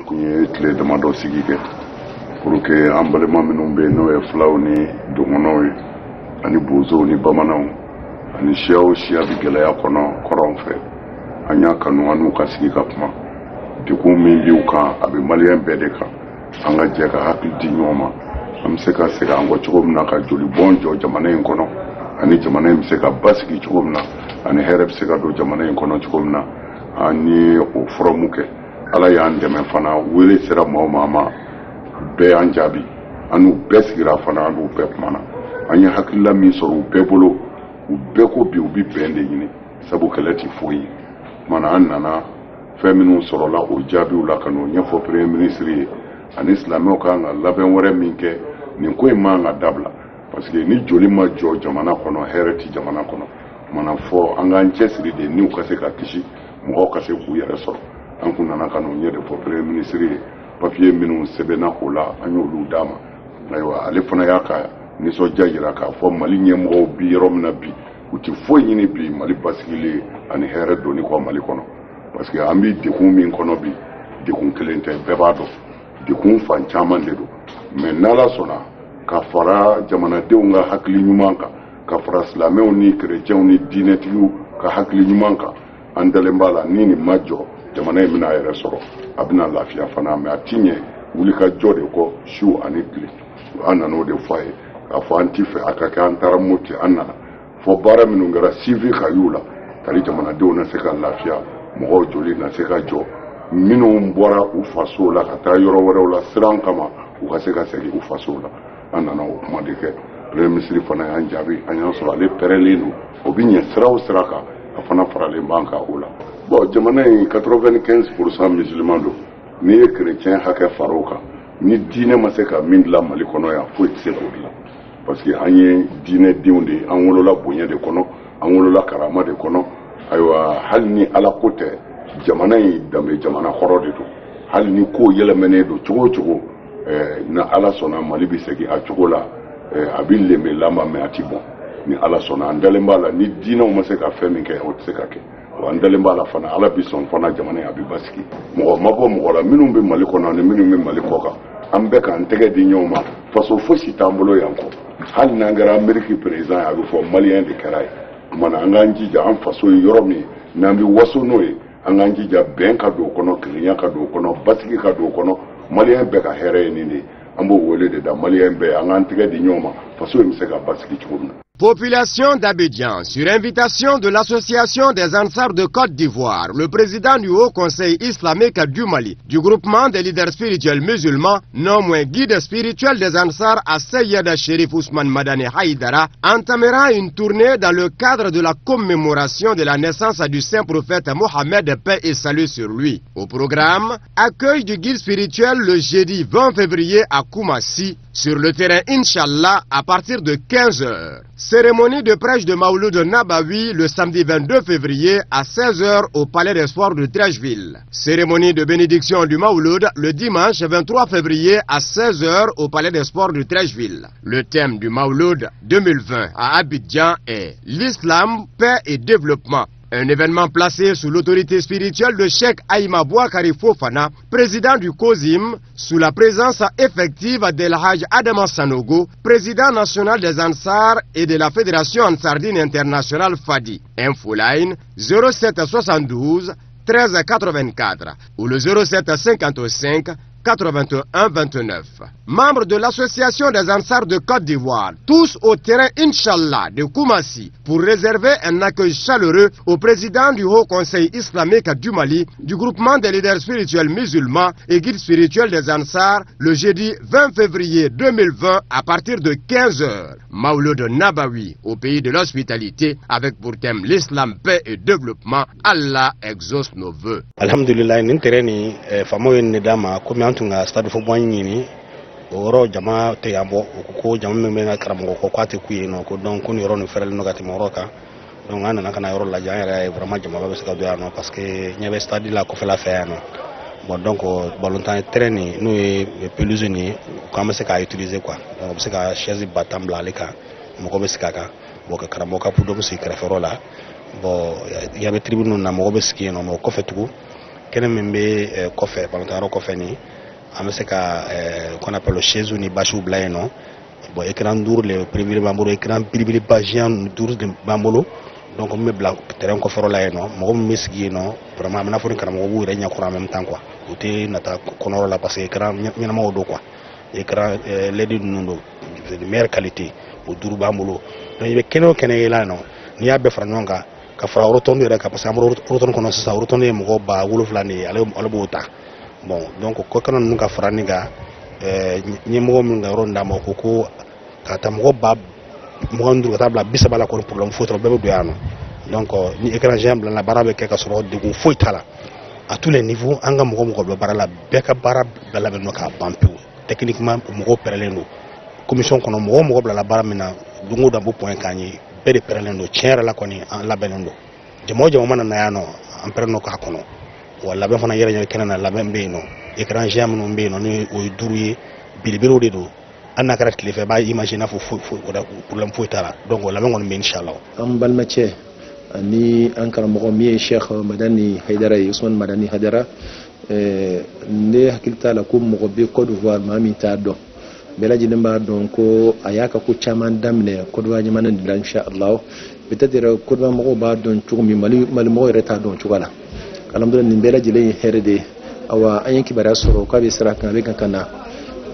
kun ye tile damadɔ sigi kɛ pour que an balima minnu bɛ yen n'o ye filaw ni dɔgɔnɔw ye ani bozow ni bamananw ani siya o siya bɛ gɛlɛya kɔnɔ kɔrɔn fɛ an y'a kanu an n'u ka sigi ka kuma degun min b'u kan a bɛ maliyɛn bɛɛ de kan an ka jɛ ka hakili di ɲɔgɔn ma an bɛ se ka segin an kɔ cogo min na ka joli bɔn jɔ jamana in kɔnɔ ani jamana in bɛ se ka basigi cogo min na ani hɛrɛ bɛ se ka don jamana in kɔnɔ cogo min na an ye o furamu kɛ ala y'an dɛmɛ fana wele sera maa o maa ma bɛɛ y'an jaabi an n'u bɛɛ sigira fana an n'u bɛɛ kumana an ye hakilila min sɔrɔ u bɛɛ bolo u bɛɛ ko bi u bɛ bɛn de ɲini sabu kɛlɛ tɛ foyi ye kumana an nana fɛn minnu sɔrɔla o jaabiw la ka n'o ɲɛfɔ premier ministre ye ani silamɛw kan ka labɛn wɛrɛ min kɛ nin ko in man ka dabila parce que ni joli ma jɔ jamana kɔnɔ hɛrɛ tɛ jamana kɔnɔ mana fɔ an k'an cɛsiri de n'u ka se ka kisi mɔgɔw ka se k'u yɛrɛ sɔrɔ an kun nana ka n'o ɲɛ de fɔ premier ministre ye papier minnu sɛbɛnna o la an y'olu d'a ma ayiwa ale fana y'a ka nisɔndiya jira k'a fɔ mali ɲɛmɔgɔw bi yɔrɔ min na bi u tɛ foyi ɲini bi mali basigilen ani hɛrɛ donni kɔ mali kɔnɔ parce que an bɛ degun min kɔnɔ bi degun kelen tɛ bɛɛ b'a dɔn degun fan caman de don mais n'ala sɔnna ka fara jamanadenw ka hakili ɲuman kan ka fara silamɛw ni kerecɛnw ni diinɛtigiw ka hakili ɲuman kan an dalen b'a la ni nin ma jɔ jamana in bɛna a yɛrɛ sɔrɔ a bɛna lafiya fana mais a ti ɲɛ wulikajɔ de kɔ su ani tile an nana o de fɔ a ye k'a fɔ an ti fɛ a ka kɛ an taara moti an nana fɔ baara minnu kɛra civil ka y'u la tari jamanadenw na se ka lafiya mɔgɔw joli na se ka jɔ minnu bɔra u fasow la ka taa yɔrɔ wɛrɛw la siran kama u ka se ka segin u fasow la an nana o kuma de kɛ premier ministre fana y'an jaabi an y'a sɔrɔ ale pɛrɛlen don o bɛ ɲɛ sira o sira kan a fana faralen b'an kan o la bon jamana in 95% musulman don n'i ye chrétien hakɛ fara o kan ni diinɛ ma se ka min dilan mali kɔnɔ yan foyi tɛ se k'o dilan parce que an ye diinɛ denw de ye an wolola bonya de kɔnɔ an wolola karama de kɔnɔ ayiwa hali ni ala ko tɛ jamana in danbe jamana kɔrɔ de don hali ni ko yɛlɛmɛnen don cogo o cogo na ala sɔnna mali bɛ segin a cogo la a bɛ lemɛ lama mɛ a ti bɔn ni ala sɔnna an dalen b'a la ni diinɛw ma se ka fɛn min kɛ o tɛ se ka kɛ wa an dalen b'a la fana ala bɛ sɔn fana jamana in a bɛ basigi mɔgɔ ma bɔ mɔgɔ la minnu bɛ mali kɔnɔ ani minnu bɛ mali kɔ kan an bɛɛ k'an tɛgɛ di ɲɔgɔn ma faso fosi t'an bolo yan kɔ hali n'an kɛra ameriki perezan ye a bɛ fɔ maliyɛn de kɛra ye kumana an k'an jija an faso ye yɔrɔ min n'an bɛ waso n'o ye an k'an jija bɛn ka don o kɔnɔ kelenya ka don o kɔnɔ basigi ka don o kɔnɔ maliyɛn bɛɛ ka hɛrɛ ye nin de ye an b'o wele de da maliyɛn bɛɛ an k'an tɛgɛ di ɲɔgɔn ma faso in bɛ se ka basigi cogo min na. Population d'Abidjan, sur invitation de l'association des Ansars de Côte d'Ivoire, le président du Haut Conseil islamique du Mali, du groupement des leaders spirituels musulmans, non moins guide spirituel des Ansars à Seyed Sherif Ousmane Madani Haïdara, entamera une tournée dans le cadre de la commémoration de la naissance du saint prophète Mohammed, paix et salut sur lui. Au programme, accueil du guide spirituel le jeudi 20 février à Koumassi, sur le terrain Inch'Allah à partir de 15h. Cérémonie de prêche de Mauloud Nabawi le samedi 22 février à 16h au Palais des Sports de Trècheville. Cérémonie de bénédiction du Mauloud le dimanche 23 février à 16h au Palais des Sports de Trècheville. Le thème du Mauloud 2020 à Abidjan est l'islam, paix et développement. Un événement placé sous l'autorité spirituelle de Cheikh Aïma Bouakari Fofana, président du COSIM, sous la présence effective d'El Hajj Adama Sanogo, président national des Ansars et de la Fédération Ansardine Internationale Fadi. Infoline 0772 1384 ou le 0755 81-29. Membres de l'association des Ansars de Côte d'Ivoire, tous au terrain Inch'Allah de Koumassi pour réserver un accueil chaleureux au président du Haut Conseil islamique du Mali, du groupement des leaders spirituels musulmans et guides spirituels des Ansars le jeudi 20 février 2020 à partir de 15h. Mauloud Nabawi au pays de l'hospitalité avec pour thème l'islam, paix et développement. Allah exauce nos vœux. Alhamdulillah, n'intereni famoye nedama comme tunga stade fo boyini oro jama te yambo ko jama me na karamo ko kwate kuyi no ko donc kun yoro no ferel no gati moroka donc ana nakana yoro la jangere vraiment jama ba ska do no parce que nyebe stade la ko fela fe no bon donc volontaire traîner nous pelouse ni comme c'est qu'à utiliser quoi donc c'est qu'à chaise batam la leka mo ko be ska ka bo ka karamo ka pudo mo se krefero la bon il y avait tribune na mo be ski no mo ko fetu kene membe kofé balantaro kofé ni ameseka qu'on appelle le chaise ni bashu blaino bon écran dur le privé bambolo écran privé bagian dur de bambolo donc me bla terrain ko foro la no mo misgi no vraiment amna fo kan mo bu renya ko en même temps quoi outé nata konoro la parce que écran nyana ma do quoi écran ledi nundo de meilleure qualité au dur bambolo donc be keno kene la no ni ya be franonga ka fra rotondo re ka parce que rotondo kono sa rotondo mo ba wulu flani ale bota bon donc ko kanon nuka franiga nyemo mo ngaronda mo ko kata mo ba mo ndur kata bla bisaba la ko problème photo be do yano donc ni écran géant la barabe ke ka soro de ko foitala à tous les niveaux anga mo ko barala be ka barab la be no ka pampu techniquement mo perelendo commission kono mo bla la baramina dungo da bo point kanyi be de perelendo tiere la koni la belendo de mo mana na yano am perno ka kono wala be fana yere nyal kenana la be no écran géant no be no ni o duruye bilibiro de do anna karat klife ba imagine fu problème fu tara donc la be ngon be inshallah am balmache ni ankara mo mi Cheikh Madani Haidara Ousmane Madani Haidara ne hakilta la ko mo be Côte d'Ivoire mami ta do belaji nemba donc ko ayaka ko chaman damne Côte d'Ivoire nyama nan inshallah peut-être Côte d'Ivoire mo ba don chugmi mali mo reta don chugala alhamdulillah ni belaji lay herede awa ayanki bara soro ko be sara kan be kana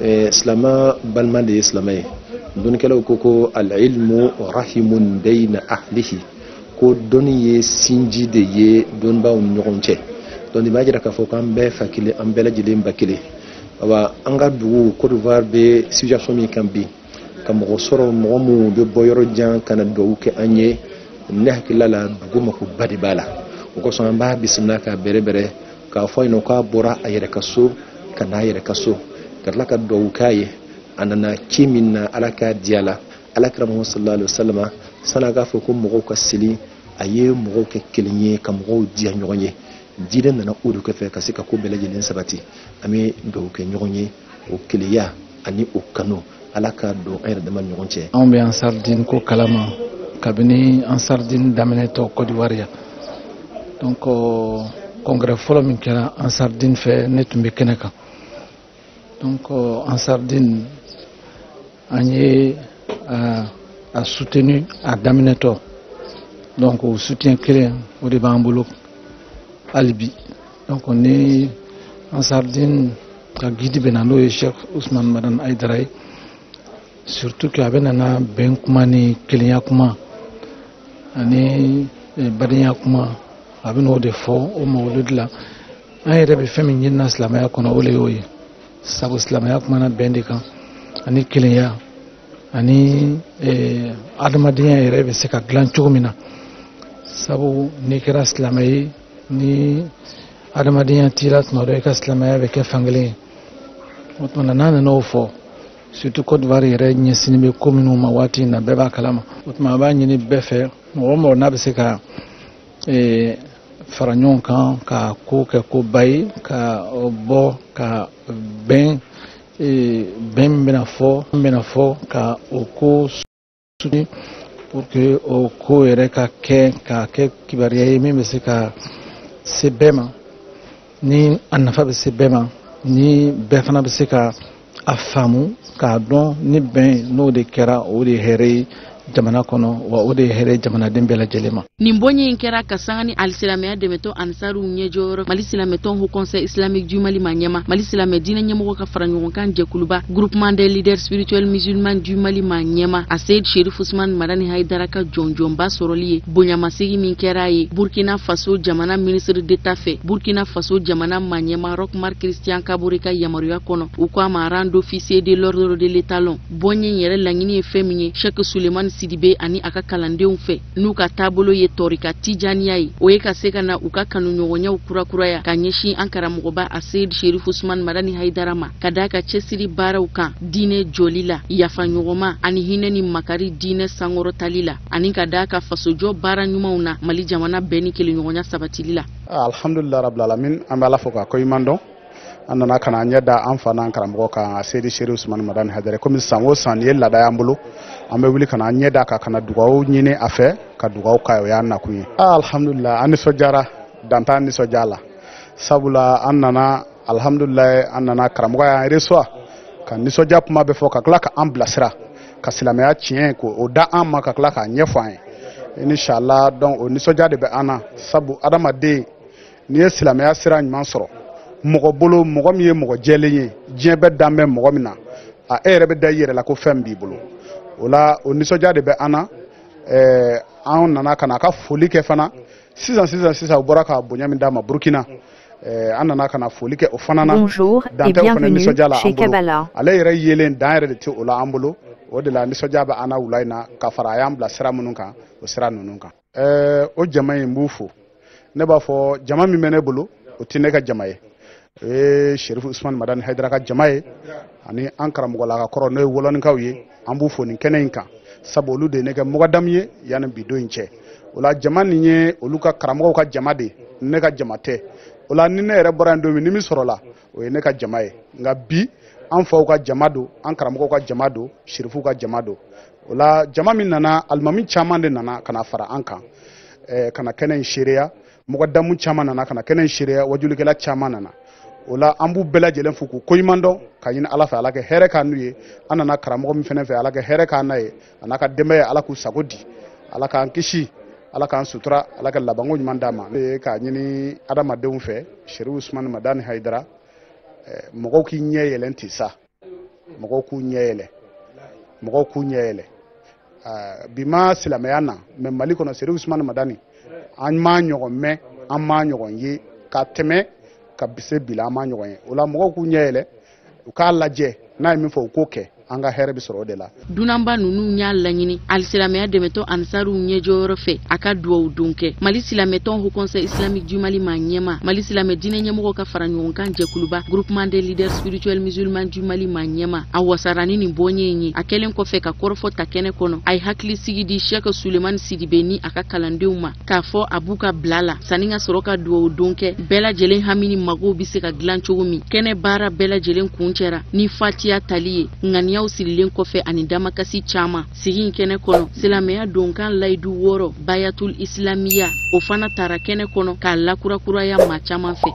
islama balman de islamay don kala ko al ilmu rahimun bayna ahlihi ko doniye sinji de ye don ba on nyogonche don di majira ka fo kan be fakile am bela jile bakile awa anga du Côte d'Ivoire be situation mi kan bi kam mo soro mo mu be boyoro jan kana do ke anye ne hakila la dugu mako badi bala ko so amba bismillah ka bere ka fo ino ka bora ayere kaso kana ayere kaso karla ka do kaye anana kimina alaka diala alakra Muhammad sallallahu alaihi wasallam sana ga fo ko mo ko sili aye mo ko kelinye kam mo dia nyonye jiden na udu ko fe ka sika ko belaje len sabati ami do ke nyonye o kiliya ani o kano alaka do ayre de man nyonche ambe en sardine ko kalama kabini en sardine dameneto Côte d'Ivoire donc congrès folo min kera en sardine fe netumbe keneka donc en sardine agné a soutenu à Dameneto donc au soutien clair au débat Mbolo Alibi donc on est en sardine à Guidi Benano et Cheikh Ousmane Madane Haidara surtout que abenana ben kumani kelinya kuma ani badinya kuma abeno de fo o mawlud la ay rebe fami nyina islamaya kono ole yoyi sabu islamaya kuma na bendika ani kelinya ani adamadiya rebe se ka glan chugumina sabu nikira islamai ni adamadiya tirat no de ka islamaya be ke fangle otmana nana no fo surtout Côte d'Ivoire yɛrɛ ɲɛsini bɛ ko minnu ma waati na bɛɛ b'a kalama o tuma a b'a ɲini bɛɛ fɛ mɔgɔ mɔgɔ n'a bɛ se ka fara ɲɔgɔn kan ka ko kɛ ko ba ye ka bɔ ka bɛn min bɛna fɔ ka o ko soutenir pour que o ko yɛrɛ ka kɛ kibaruya ye min bɛ se ka se bɛɛ ma ni a nafa bɛ se bɛɛ ma ni bɛɛ fana bɛ se ka a faamu k'a dɔn ni bɛn n'o de kɛra o de hɛrɛ jamana kɔnɔ wa o de hɛrɛ jamanaden bɛɛ lajɛlen ma. Nin bɔnɲɛ in kɛra ka sanga ni alisilamɛya dɛmɛtɔ ansaruw ɲɛjɔyɔrɔ Mali silamɛtɔn Haut Conseil islamique du Mali ma ɲɛma Mali silamɛ diinɛ ɲɛmɔgɔ ka fara ɲɔgɔn kan jɛkuluba groupement des leaders spirituels musulmans du Mali ma ɲɛma a Seyid Cherif Ousmane Madani Haidara ka jɔnjɔnba sɔrɔli ye bonyamasegi min kɛra ye Burkina Faso jamana ministre d'état fɛ Burkina Faso jamana ma ɲɛma Rochmar Christian Kabore ka yamaruya kɔnɔ u ko a ma rang d'officier de l'ordre de l'étalon bɔnɲɛ in yɛrɛ laɲini ye fɛn min ye Cheikh Suleiman Sidibe ani a ka kalandenw fɛ n'u ka taabolo ye tɔrika tijaniya ye o ye ka se ka na u ka kanuɲɔgɔnyaw kurakuraya ka ɲɛsin an karamɔgɔba a Seyid Cherif Ousmane Madani Haidara ma ka da ka cɛsiri baaraw kan diinɛ jɔli la yafaɲɔgɔnma ani hinɛ ni makari diinɛ sankɔrɔtali la ani ka da ka fasojɔ baara ɲumanw na Mali jamana bɛɛ ni kelenɲɔgɔnya sabatili la. Alhamdulillah rabbil alamin an bɛ Ala fo k'a koɲuman dɔn an nana ka na ɲɛ da an fa n'an karamɔgɔ kan a Seyid Cherif Ousmane Madani Haidara komi san o san nin ye laada y'an bolo an bɛ wuli ka na ɲɛ da kan ka na dugawu ɲini a fɛ ka dugawu k'a ye o y'an nakun ye. Alhamdulillah an nisɔndiyara dan t'an nisɔndiya la sabula an nana alhamdulillah an nana karamɔgɔ y'an reçoit ka nisɔndiya kuma bɛ fɔ ka tila ka an bilasira ka silamɛya tiɲɛ ko o da an ma ka tila k'a ɲɛfɔ an ye inshallah donc o nisɔndiya de bɛ an na sabu adamaden n'i ye silamɛya sira ɲuman sɔrɔ mɔgɔ bolo mɔgɔ min ye mɔgɔ jɛlen ye diɲɛ bɛɛ dan bɛ mɔgɔ min na e yɛrɛ bɛ da i yɛrɛ la ko fɛn b'i bolo o la o nisɔndiya de bɛ an na an nana ka na a ka foli kɛ fana sisan u bɔra ka bonya min d'a ma Burkina an nana ka na foli kɛ o fana na Bonjour et bienvenue chez Kabbalah. Ale yɛrɛ yelen dan yɛrɛ de tɛ o la an bolo o de la nisɔndiya bɛ an na wula in na ka fara a y'an bila sira minnu kan o sira ninnu kan o jama in b'u fo ne b'a fɔ jama min bɛ ne bolo o tɛ ne ka jama ye o ye Sherifu Usman Madani Haidara ka jama ye ani an karamɔgɔla ka kɔrɔ n'o ye Wolonikaw ye an b'u fo nin kɛnɛ in kan sabu olu de ye ne kɛ mɔgɔdamu ye yanni bi don in cɛ o la jama nin ye olu ka karamɔgɔw ka jama de ne ka jama tɛ o la ni ne yɛrɛ bɔra yen don min ni min sɔrɔla o ye ne ka jama ye nka bi an faw ka jama don an karamɔgɔw ka jama don Sherifuw ka jama don o la jama min nana alimami caman de nana ka na fara an kan ka na kɛnɛ in seereya mɔgɔdamu caman nana ka na kɛnɛ in seereya wajulikɛla caman nana o la an b'u bɛɛ lajɛlen fo k'u koɲuman dɔn ka ɲini Ala fɛ Ala kɛ hɛrɛ k'an n'u ye an nana karamɔgɔ min fɛnɛ fɛ Ala kɛ hɛrɛ k'an n'a ye a n'a ka denbaya Ala k'u sago di Ala k'an kisi Ala k'an sutura Ala ka labanko ɲuman d'a ma k'a ɲini adamadenw fɛ Sherifu Usman Madani Haidara mɔgɔw k'i ɲɛ yɛlɛn ten sa mɔgɔw k'u ɲɛ yɛlɛ bi ma silamɛya na mais Mali kɔnɔ Sherifu Usman Madani an m'a ɲɔgɔn mɛn an m'a ɲɔgɔn ye ka tɛmɛ ka bise bila an m'a ɲɔgɔn ye o la mɔgɔw k'u ɲɛ yɛlɛ u k'a lajɛ n'a ye min fɔ u k'o kɛ an ka hɛrɛ bɛ sɔrɔ o de la dunanba ninnu y'a laɲini alisilamɛya dɛmɛtɔ ansaruw ɲɛjɔyɔrɔ fɛ a ka duwawu don kɛ Mali silamɛtɔn Haut Conseil islamique du Mali ma ɲɛma Mali silamɛ diinɛ ɲɛmɔgɔ ka fara ɲɔgɔn kan jɛkuluba groupement des leaders spirituels musulmans du Mali ma ɲɛma a wasara ni nin bɔɲɛ in ye a kɛlen kɔfɛ ka kɔrɔfɔ ta kɛnɛ kɔnɔ a ye hakili sigi di Cheikh Sulemani Sidibe ni a ka kalandenw ma k'a fɔ a b'u ka bila la sanni ka sɔrɔ ka duwawu don kɛ bɛɛ lajɛlen hami ni magow bɛ se ka dilan cogo min kɛnɛ baara bɛɛ lajɛlen kun cɛra ni fatiya tali ye ŋaniyaw sirilen kɔfɛ ani damakasi caman sigi in kɛnɛ kɔnɔ silamɛya donkan layidu 6 bayatul islamiya o fana taara kɛnɛ kɔnɔ k'a lakurakuraya maa caman fɛ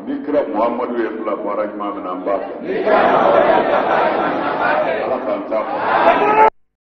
ni kira Muhammadu ye fila baara ɲuman min na an b'a fɛ